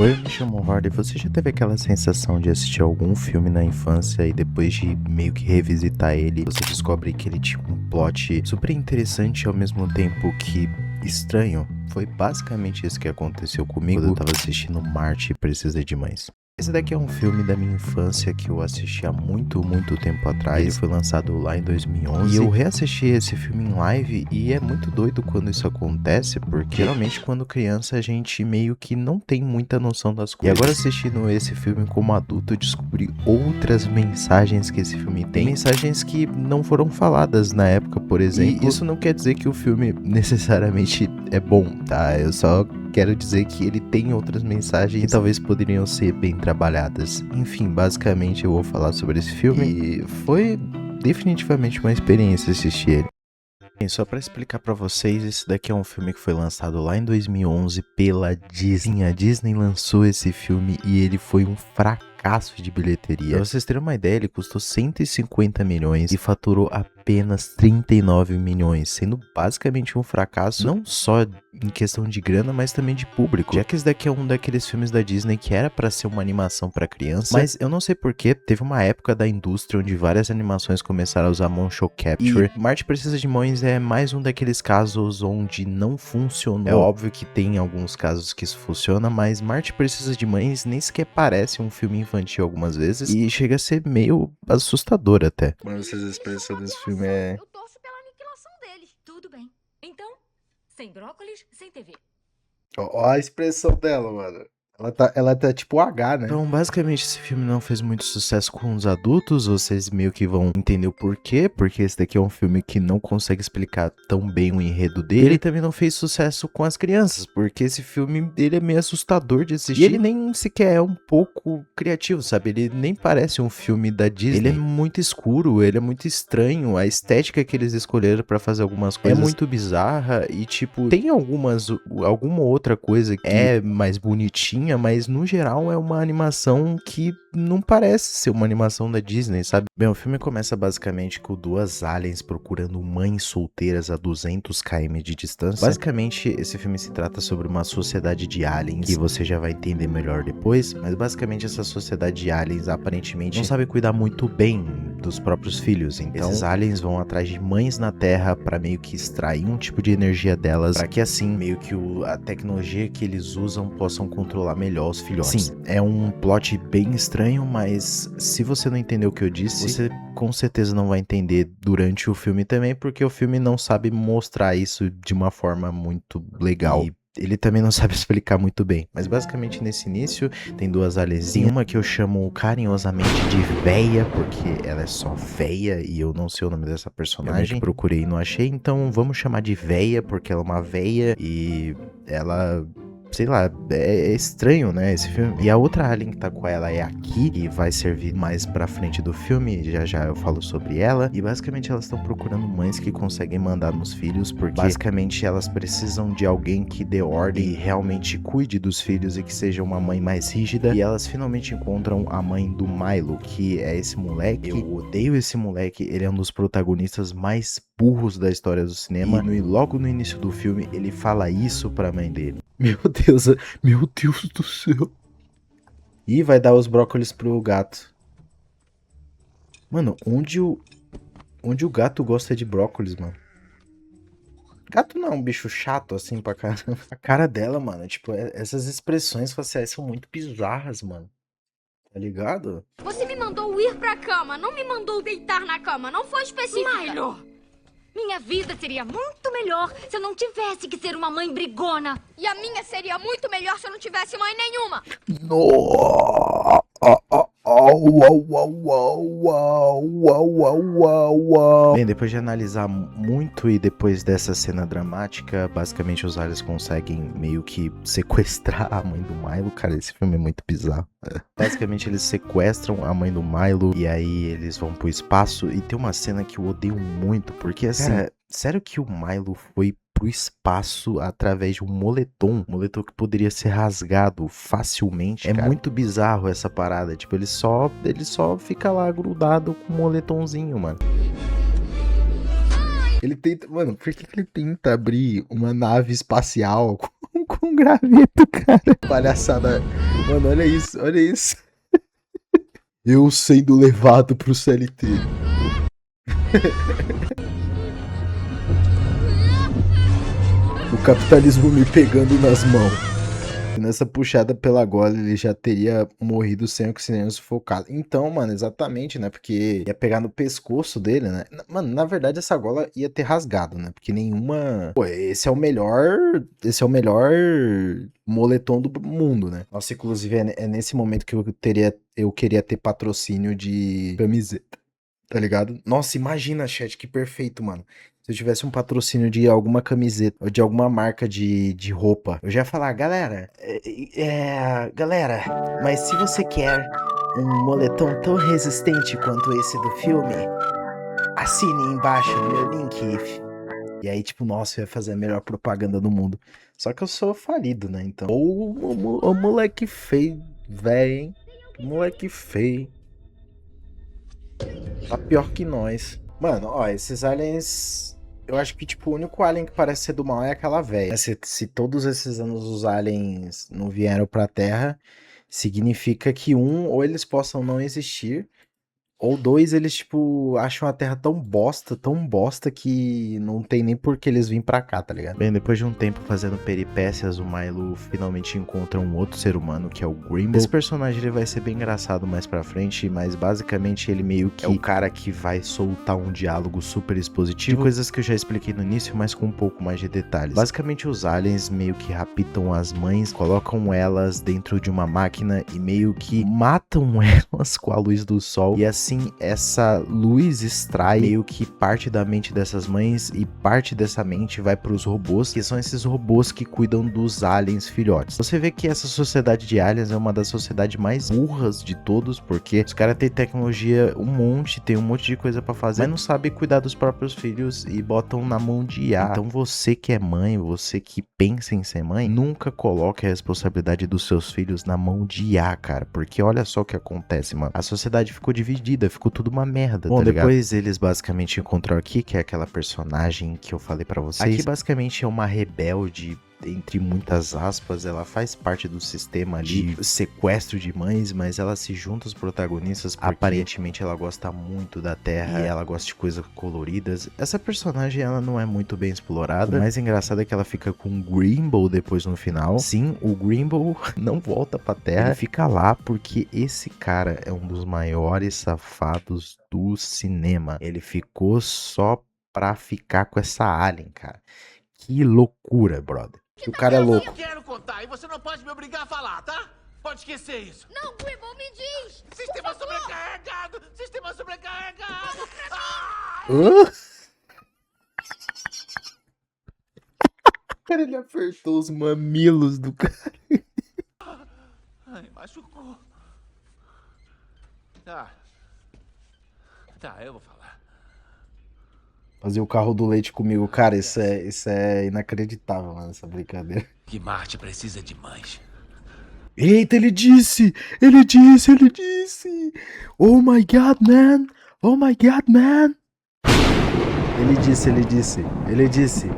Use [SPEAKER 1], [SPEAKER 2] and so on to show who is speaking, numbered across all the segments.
[SPEAKER 1] Oi, eu me chamo Horde. Você já teve aquela sensação de assistir algum filme na infância e depois de meio que revisitar ele, você descobre que ele tinha um plot super interessante e ao mesmo tempo que estranho? Foi basicamente isso que aconteceu comigo quando eu tava assistindo Marte Precisa de Mães. Esse daqui é um filme da minha infância que eu assisti há muito tempo atrás. Ele foi lançado lá em 2011. E eu reassisti esse filme em live e é muito doido quando isso acontece, porque geralmente quando criança a gente meio que não tem muita noção das coisas. E agora assistindo esse filme como adulto, eu descobri outras mensagens que esse filme tem. Mensagens que não foram faladas na época, por exemplo. E isso não quer dizer que o filme necessariamente é bom, tá? Eu só quero dizer que ele tem outras mensagens que talvez poderiam ser bem trabalhadas. Enfim, basicamente eu vou falar sobre esse filme e foi definitivamente uma experiência assistir ele. Bem, só pra explicar pra vocês, esse daqui é um filme que foi lançado lá em 2011 pela Disney. A Disney lançou esse filme e ele foi um fracasso de bilheteria. Pra vocês terem uma ideia, ele custou 150 milhões e faturou apenas 39 milhões, sendo basicamente um fracasso não só em questão de grana, mas também de público. Já que esse daqui é um daqueles filmes da Disney que era pra ser uma animação pra criança, mas eu não sei porquê, teve uma época da indústria onde várias animações começaram a usar motion capture. E Marte Precisa de Mães é mais um daqueles casos onde não funcionou. É óbvio que tem alguns casos que isso funciona, mas Marte Precisa de Mães nem sequer parece um filme infantil algumas vezes e chega a ser meio assustador até. Mano, essas expressões desse filme é...
[SPEAKER 2] Eu torço pela aniquilação deles. Tudo bem. Então, sem brócolis, sem TV.
[SPEAKER 1] Ó a expressão dela, mano. Ela tá tipo H, né? Então, basicamente, esse filme não fez muito sucesso com os adultos. Vocês meio que vão entender o porquê. Porque esse daqui é um filme que não consegue explicar tão bem o enredo dele. Ele também não fez sucesso com as crianças. Porque esse filme, ele é meio assustador de assistir. E ele nem sequer é um pouco criativo, sabe? Ele nem parece um filme da Disney. Ele é muito escuro, ele é muito estranho. A estética que eles escolheram pra fazer algumas coisas é muito bizarra. E, tipo, tem alguma outra coisa que é mais bonitinha, mas no geral é uma animação que não parece ser uma animação da Disney, sabe? Bem, o filme começa basicamente com duas aliens procurando mães solteiras a 200 km de distância. Basicamente, esse filme se trata sobre uma sociedade de aliens, que você já vai entender melhor depois, mas basicamente essa sociedade de aliens aparentemente não sabe cuidar muito bem dos próprios filhos, então esses aliens vão atrás de mães na Terra pra meio que extrair um tipo de energia delas, pra que assim, meio que a tecnologia que eles usam possam controlar melhor os filhotes. Sim, é um plot bem estranho, mas se você não entendeu o que eu disse, você com certeza não vai entender durante o filme também, porque o filme não sabe mostrar isso de uma forma muito legal. E ele também não sabe explicar muito bem. Mas basicamente nesse início tem duas alienzinhas. Uma que eu chamo carinhosamente de véia, porque ela é só véia e eu não sei o nome dessa personagem. Eu procurei e não achei, então vamos chamar de véia, porque ela é uma véia e ela... sei lá, é estranho, né, esse filme. E a outra alien que tá com ela é aqui, e vai servir mais pra frente do filme, já eu falo sobre ela. E basicamente elas estão procurando mães que conseguem mandar nos filhos, porque basicamente elas precisam de alguém que dê ordem e realmente cuide dos filhos e que seja uma mãe mais rígida. E elas finalmente encontram a mãe do Milo, que é esse moleque. Eu odeio esse moleque, ele é um dos protagonistas mais burros da história do cinema. E logo no início do filme ele fala isso pra mãe dele. Meu Deus do céu. Ih, vai dar os brócolis pro gato. Mano, onde o gato gosta de brócolis, mano? Gato não é um bicho chato assim pra caramba. A cara dela, mano, tipo, essas expressões faciais são muito bizarras, mano. Tá ligado?
[SPEAKER 2] Você me mandou ir pra cama, não me mandou deitar na cama. Não foi específica. Milo! Minha vida seria muito melhor se eu não tivesse que ser uma mãe brigona. E a minha seria muito melhor se eu não tivesse mãe nenhuma.
[SPEAKER 1] Bem, depois de analisar muito e depois dessa cena dramática, basicamente os aliens conseguem meio que sequestrar a mãe do Milo. Cara, esse filme é muito bizarro. Basicamente eles sequestram a mãe do Milo e aí eles vão pro espaço. E tem uma cena que eu odeio muito, porque assim, cara, sério que o Milo foi pro espaço através de um moletom que poderia ser rasgado facilmente. É muito bizarro essa parada, tipo, ele só fica lá grudado com um moletomzinho, mano. Ele tenta, mano, por que ele tenta abrir uma nave espacial com graveto, cara? Palhaçada Mano, olha isso, olha isso. Eu sendo levado pro CLT. O capitalismo me pegando nas mãos. E nessa puxada pela gola, ele já teria morrido sem oxigênio sufocado. Então, mano, exatamente, né? Porque ia pegar no pescoço dele, né? Mano, na verdade, essa gola ia ter rasgado, né? Porque nenhuma... Pô, esse é o melhor moletom do mundo, né? Nossa, inclusive, é nesse momento que eu queria ter patrocínio de camiseta. Tá ligado? Nossa, imagina, chat, que perfeito, mano. Se eu tivesse um patrocínio de alguma camiseta ou de alguma marca de roupa, eu já ia falar, galera, galera, mas se você quer um moletom tão resistente quanto esse do filme, assine embaixo no meu link. E aí, tipo, nossa, eu ia fazer a melhor propaganda do mundo. Só que eu sou falido, né? Então, o moleque feio, velho, hein? Moleque feio. Tá pior que nós. Mano, ó, esses aliens... Eu acho que, tipo, o único alien que parece ser do mal é aquela velha. Se todos esses anos os aliens não vieram pra Terra, significa que ou eles possam não existir, ou dois, eles, tipo, acham a Terra tão bosta que não tem nem por que eles virem pra cá, tá ligado? Bem, depois de um tempo fazendo peripécias, o Milo finalmente encontra um outro ser humano, que é o Grimble. Esse personagem, ele vai ser bem engraçado mais pra frente, mas basicamente ele meio que é o cara que vai soltar um diálogo super expositivo, de coisas que eu já expliquei no início, mas com um pouco mais de detalhes. Basicamente, os aliens meio que raptam as mães, colocam elas dentro de uma máquina e meio que matam elas com a luz do sol, e assim essa luz extrai meio que parte da mente dessas mães e parte dessa mente vai para os robôs, que são esses robôs que cuidam dos aliens filhotes. Você vê que essa sociedade de aliens é uma das sociedades mais burras de todos, porque os caras têm tecnologia tem um monte de coisa para fazer, mas não sabem cuidar dos próprios filhos e botam na mão de IA. Então você que é mãe, você que pensa em ser mãe, nunca coloque a responsabilidade dos seus filhos na mão de IA, cara, porque olha só o que acontece, mano. A sociedade ficou dividida, ficou tudo uma merda. Bom, tá ligado? Depois eles basicamente encontram aqui, que é aquela personagem que eu falei pra vocês. Aqui basicamente é uma rebelde, entre muitas aspas, ela faz parte do sistema de sequestro de mães, mas ela se junta aos protagonistas porque aparentemente ela gosta muito da Terra e ela gosta de coisas coloridas. Essa personagem, ela não é muito bem explorada. O mais engraçado é que ela fica com o Grimble depois no final. Sim, o Grimble não volta pra Terra, ele fica lá porque esse cara é um dos maiores safados do cinema. Ele ficou só pra ficar com essa alien, cara. Que loucura, brother. Que o cara é louco.
[SPEAKER 3] Eu quero contar e você não pode me obrigar a falar, tá? Pode esquecer isso.
[SPEAKER 2] Não, Grimble, me diz.
[SPEAKER 3] Sistema sobrecarregado! Sistema sobrecarregado!
[SPEAKER 1] Cara, ele apertou os mamilos do cara.
[SPEAKER 3] Ai, machucou. Tá, eu vou falar.
[SPEAKER 1] Fazer o carro do leite comigo, cara, isso é inacreditável, mano, essa brincadeira.
[SPEAKER 3] Que Marte precisa de mães.
[SPEAKER 1] Eita, ele disse! Oh my god, man! Oh my god, man! Ele disse.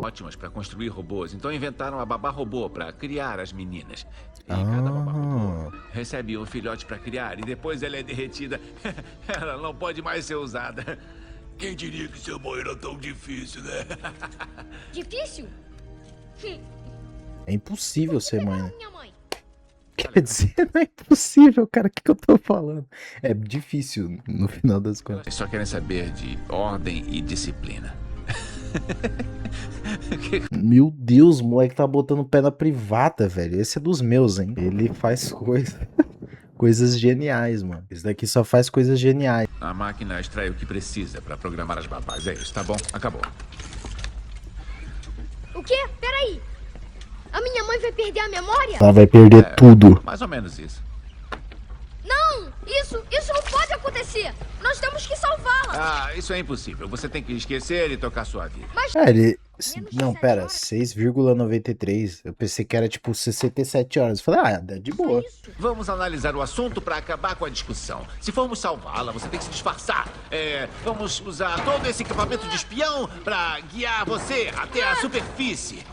[SPEAKER 3] Ótimas para construir robôs, então inventaram a babá robô para criar as meninas. E cada babá robô recebe um filhote para criar e depois ela é derretida. Ela não pode mais ser usada. Quem diria que ser mãe era tão difícil, né?
[SPEAKER 2] Difícil?
[SPEAKER 1] É impossível ser mãe, né?
[SPEAKER 2] Minha mãe.
[SPEAKER 1] Quer dizer, não é impossível, cara, o que eu tô falando? É difícil, no final das contas.
[SPEAKER 3] Eles só querem saber de ordem e disciplina.
[SPEAKER 1] Meu Deus, o moleque tá botando o pé na privada, velho. Esse é dos meus, hein? Ele faz coisas geniais, mano. Esse daqui só faz coisas geniais.
[SPEAKER 3] A máquina extrai o que precisa para programar as babás. É isso, tá bom? Acabou.
[SPEAKER 2] O quê? Peraí. A minha mãe vai perder a memória?
[SPEAKER 1] Ela vai perder tudo.
[SPEAKER 3] Mais ou menos isso.
[SPEAKER 2] Não! Isso não pode acontecer! Nós temos que salvá-la!
[SPEAKER 3] Ah, isso é impossível. Você tem que esquecer e tocar sua vida.
[SPEAKER 2] Mas...
[SPEAKER 1] ele... Não, pera, 6,93. Eu pensei que era tipo 67 horas. Eu falei, é de boa.
[SPEAKER 3] Vamos analisar o assunto para acabar com a discussão. Se formos salvá-la, você tem que se disfarçar. Vamos usar todo esse equipamento de espião para guiar você até a superfície.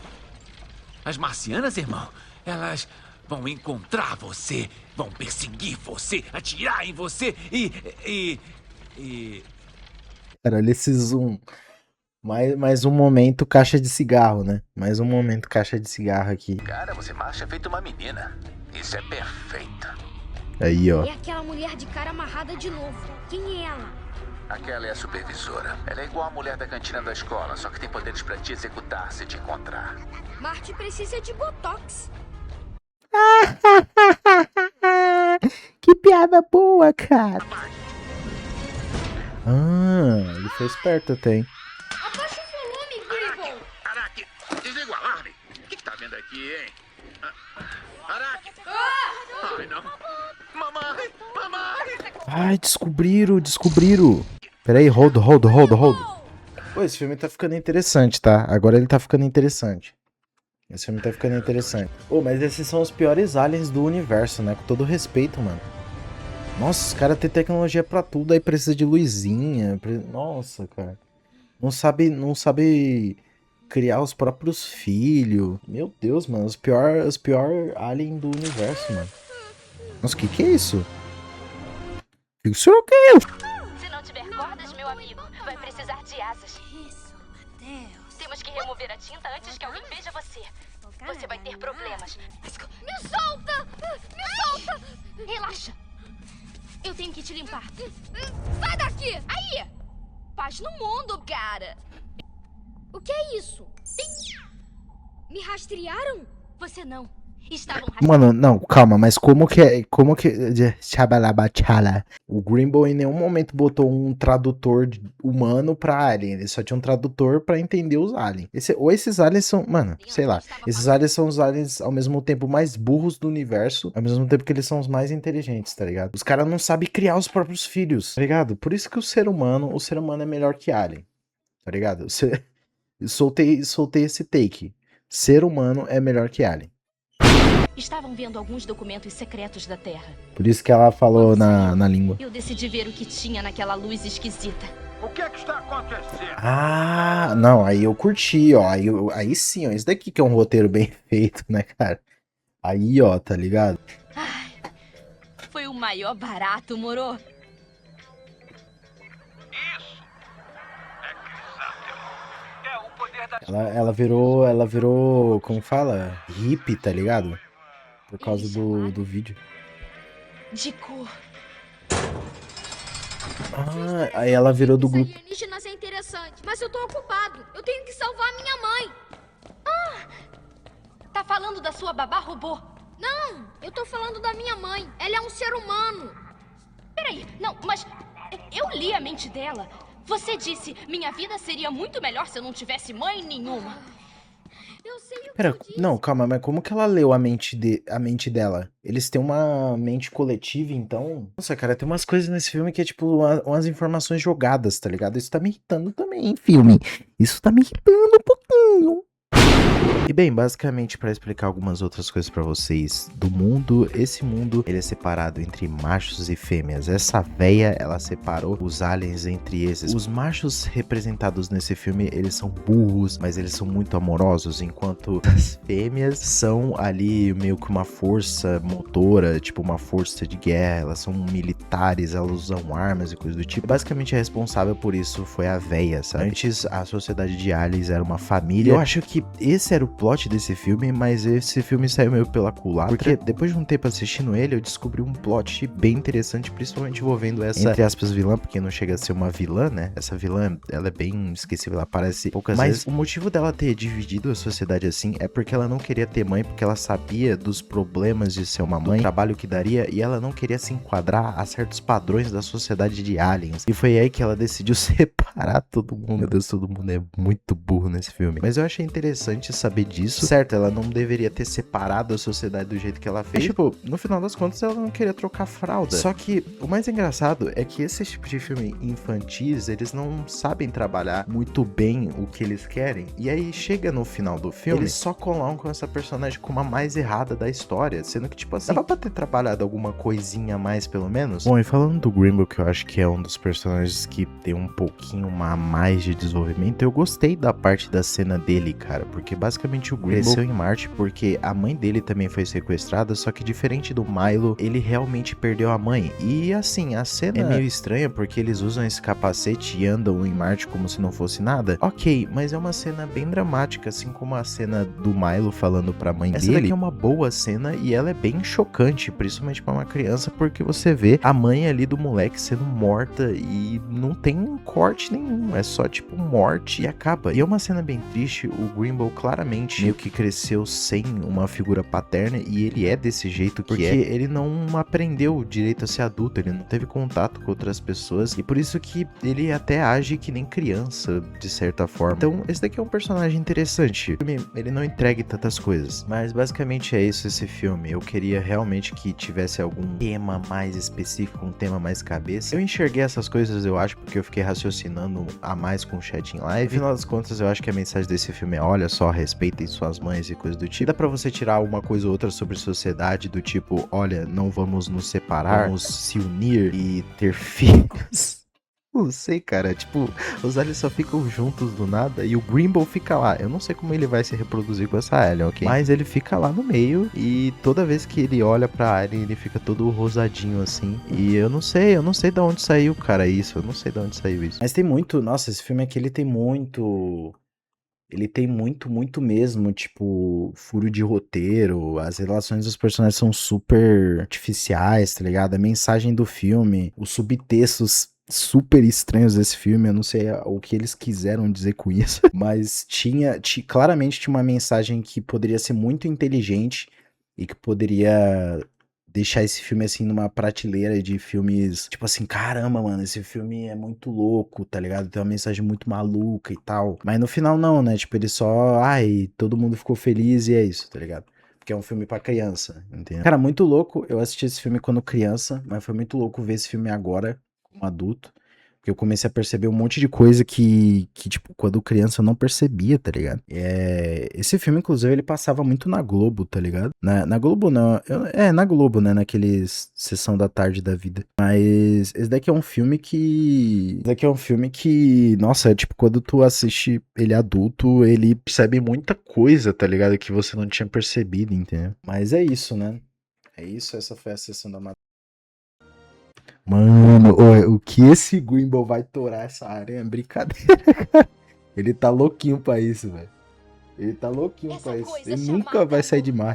[SPEAKER 3] As marcianas, irmão? Elas vão encontrar você, vão perseguir você, atirar em você e...
[SPEAKER 1] Cara, olha esse zoom. Mais um momento caixa de cigarro, né? Mais um momento caixa de cigarro aqui.
[SPEAKER 3] Cara, você marcha feito uma menina. Isso é perfeito.
[SPEAKER 1] Aí, ó.
[SPEAKER 2] É aquela mulher de cara amarrada de novo. Quem é ela?
[SPEAKER 3] Aquela é a supervisora. Ela é igual a mulher da cantina da escola, só que tem poderes pra te executar se te encontrar.
[SPEAKER 2] Marty precisa de botox.
[SPEAKER 1] Que piada boa, cara. Ele foi esperto até, hein?
[SPEAKER 2] Abaixa o volume, Gribble.
[SPEAKER 3] Araki, desliga o alarme. O que tá vendo aqui, hein? Araki. Ai, não. Mamãe.
[SPEAKER 1] Ai, descobriram. Peraí, hold. Pô, esse filme tá ficando interessante, tá? Agora ele tá ficando interessante. Esse filme tá ficando interessante. Pô, mas esses são os piores aliens do universo, né? Com todo respeito, mano. Nossa, os caras têm tecnologia pra tudo, aí precisa de luzinha. Nossa, cara. Não sabe criar os próprios filhos. Meu Deus, mano. Os pior aliens do universo, mano. Nossa, o que é isso? Isso é o quê?
[SPEAKER 4] Se não tiver cordas, meu amigo, vai precisar de asas.
[SPEAKER 2] Isso, Deus.
[SPEAKER 4] Temos que remover a tinta antes que alguém veja você. Você vai ter problemas.
[SPEAKER 2] Me solta! Me solta!
[SPEAKER 4] Relaxa. Eu tenho que te limpar.
[SPEAKER 2] Sai daqui!
[SPEAKER 4] Aí! Paz no mundo, cara.
[SPEAKER 2] O que é isso? Me rastrearam?
[SPEAKER 4] Você não. Estavam
[SPEAKER 1] Mano, não, calma, mas como que... O Grimble em nenhum momento botou um tradutor humano pra alien. Ele só tinha um tradutor pra entender os aliens. Ou esses aliens são... Mano, sei lá. Esses aliens são os aliens ao mesmo tempo mais burros do universo, ao mesmo tempo que eles são os mais inteligentes, tá ligado? Os caras não sabem criar os próprios filhos, tá ligado? Por isso que o ser humano é melhor que alien, tá ligado? Soltei esse take. Ser humano é melhor que alien.
[SPEAKER 4] Estavam vendo alguns documentos secretos da Terra.
[SPEAKER 1] Por isso que ela falou na língua.
[SPEAKER 4] Eu decidi ver o que tinha naquela luz esquisita.
[SPEAKER 3] O que é que está acontecendo?
[SPEAKER 1] Ah, não, aí eu curti, ó. Aí sim, ó. Isso daqui que é um roteiro bem feito, né, cara? Aí, ó, tá ligado?
[SPEAKER 4] Ai, foi o maior barato, moro?
[SPEAKER 3] Isso é Crisátel. É o poder da...
[SPEAKER 1] Ela virou, como fala? Hippie, tá ligado? Por causa do vídeo.
[SPEAKER 4] De cor.
[SPEAKER 1] Ah, aí ela virou do grupo.
[SPEAKER 2] Alienígenas é interessante, mas eu tô ocupado. Eu tenho que salvar minha mãe.
[SPEAKER 4] Tá falando da sua babá robô?
[SPEAKER 2] Não, eu tô falando da minha mãe. Ela é um ser humano.
[SPEAKER 4] Peraí, não, mas eu li a mente dela. Você disse, minha vida seria muito melhor se eu não tivesse mãe nenhuma.
[SPEAKER 2] Eu sei o que
[SPEAKER 1] Pera,
[SPEAKER 2] eu disse.
[SPEAKER 1] não, calma, mas como que ela leu a mente dela? Eles têm uma mente coletiva, então? Nossa, cara, tem umas coisas nesse filme que é tipo umas informações jogadas, tá ligado? Isso tá me irritando também, filme. Isso tá me irritando um pouquinho. E bem, basicamente para explicar algumas outras coisas para vocês do mundo, esse mundo ele é separado entre machos e fêmeas. Essa véia, ela separou os aliens entre esses. Os machos representados nesse filme, eles são burros, mas eles são muito amorosos, enquanto as fêmeas são ali meio que uma força motora, tipo uma força de guerra, elas são militares, elas usam armas e coisas do tipo. Basicamente a responsável por isso foi a véia, sabe? Antes a sociedade de aliens era uma família. Eu acho que esse era o plot desse filme, mas esse filme saiu meio pela culatra, porque depois de um tempo assistindo ele, eu descobri um plot bem interessante, principalmente envolvendo essa, entre aspas, vilã, porque não chega a ser uma vilã, né? Essa vilã, ela é bem esquecível, ela aparece poucas vezes. Mas o motivo dela ter dividido a sociedade assim é porque ela não queria ter mãe, porque ela sabia dos problemas de ser uma mãe, do trabalho que daria, e ela não queria se enquadrar a certos padrões da sociedade de aliens. E foi aí que ela decidiu separar todo mundo. Meu Deus, todo mundo é muito burro nesse filme. Mas eu achei interessante saber disso. Certo, ela não deveria ter separado a sociedade do jeito que ela fez. Tipo, no final das contas, ela não queria trocar fralda. Só que o mais engraçado é que esse tipo de filme infantis, eles não sabem trabalhar muito bem o que eles querem. E aí, chega no final do filme, eles só colocam essa personagem como a mais errada da história. Sendo que, tipo assim, dava pra ter trabalhado alguma coisinha a mais, pelo menos. Bom, e falando do Grimble, que eu acho que é um dos personagens que tem um pouquinho a mais de desenvolvimento, eu gostei da parte da cena dele, cara. Porque, basicamente, basicamente o Grimble cresceu em Marte porque a mãe dele também foi sequestrada, só que diferente do Milo, ele realmente perdeu a mãe. E assim, a cena é meio estranha porque eles usam esse capacete e andam em Marte como se não fosse nada. Ok, mas é uma cena bem dramática, assim como a cena do Milo falando pra mãe dele. Essa daqui é uma boa cena e ela é bem chocante, principalmente pra uma criança, porque você vê a mãe ali do moleque sendo morta e não tem corte nenhum, é só tipo morte e acaba. E é uma cena bem triste, o Grimble claramente meio que cresceu sem uma figura paterna e ele é desse jeito porque ele não aprendeu direito a ser adulto, ele não teve contato com outras pessoas e por isso que ele até age que nem criança, de certa forma. Então, esse daqui é um personagem interessante. Ele não entrega tantas coisas, mas basicamente é isso esse filme. Eu queria realmente que tivesse algum tema mais específico, um tema mais cabeça. Eu enxerguei essas coisas, eu acho, porque eu fiquei raciocinando a mais com o chat em live. No final das contas, eu acho que a mensagem desse filme é: olha só, respeitem suas mães e coisas do tipo. Dá pra você tirar uma coisa ou outra sobre sociedade, do tipo, olha, não vamos nos separar, vamos se unir e ter filhos. Não sei, cara, tipo, os aliens só ficam juntos do nada e o Grimble fica lá. Eu não sei como ele vai se reproduzir com essa alien, ok? Mas ele fica lá no meio e toda vez que ele olha pra alien, ele fica todo rosadinho assim. E eu não sei de onde saiu, cara, isso. Eu não sei de onde saiu isso. Mas tem muito, nossa, esse filme aqui, ele tem muito... Ele tem muito mesmo, tipo, furo de roteiro, as relações dos personagens são super artificiais, tá ligado? A mensagem do filme, os subtextos super estranhos desse filme, eu não sei o que eles quiseram dizer com isso, mas claramente tinha uma mensagem que poderia ser muito inteligente e que poderia deixar esse filme, assim, numa prateleira de filmes, tipo assim, caramba, mano, esse filme é muito louco, tá ligado? Tem uma mensagem muito maluca e tal. Mas no final não, né? Tipo, ele só, todo mundo ficou feliz e é isso, tá ligado? Porque é um filme pra criança, entendeu? Cara, muito louco. Eu assisti esse filme quando criança, mas foi muito louco ver esse filme agora, como adulto. Porque eu comecei a perceber um monte de coisa que tipo, quando criança eu não percebia, tá ligado? Esse filme, inclusive, ele passava muito na Globo, tá ligado? Na Globo não, na Globo, né? Naqueles Sessão da Tarde da vida. Mas esse daqui é um filme que... Nossa, tipo, quando tu assiste ele adulto, ele percebe muita coisa, tá ligado? Que você não tinha percebido, entendeu? Mas é isso, né? É isso, essa foi a Sessão da Mano, o que esse Grimble vai torar essa área é brincadeira, cara. Ele tá louquinho pra isso, velho. Ele tá louquinho pra isso. Ele nunca vai sair de Marte.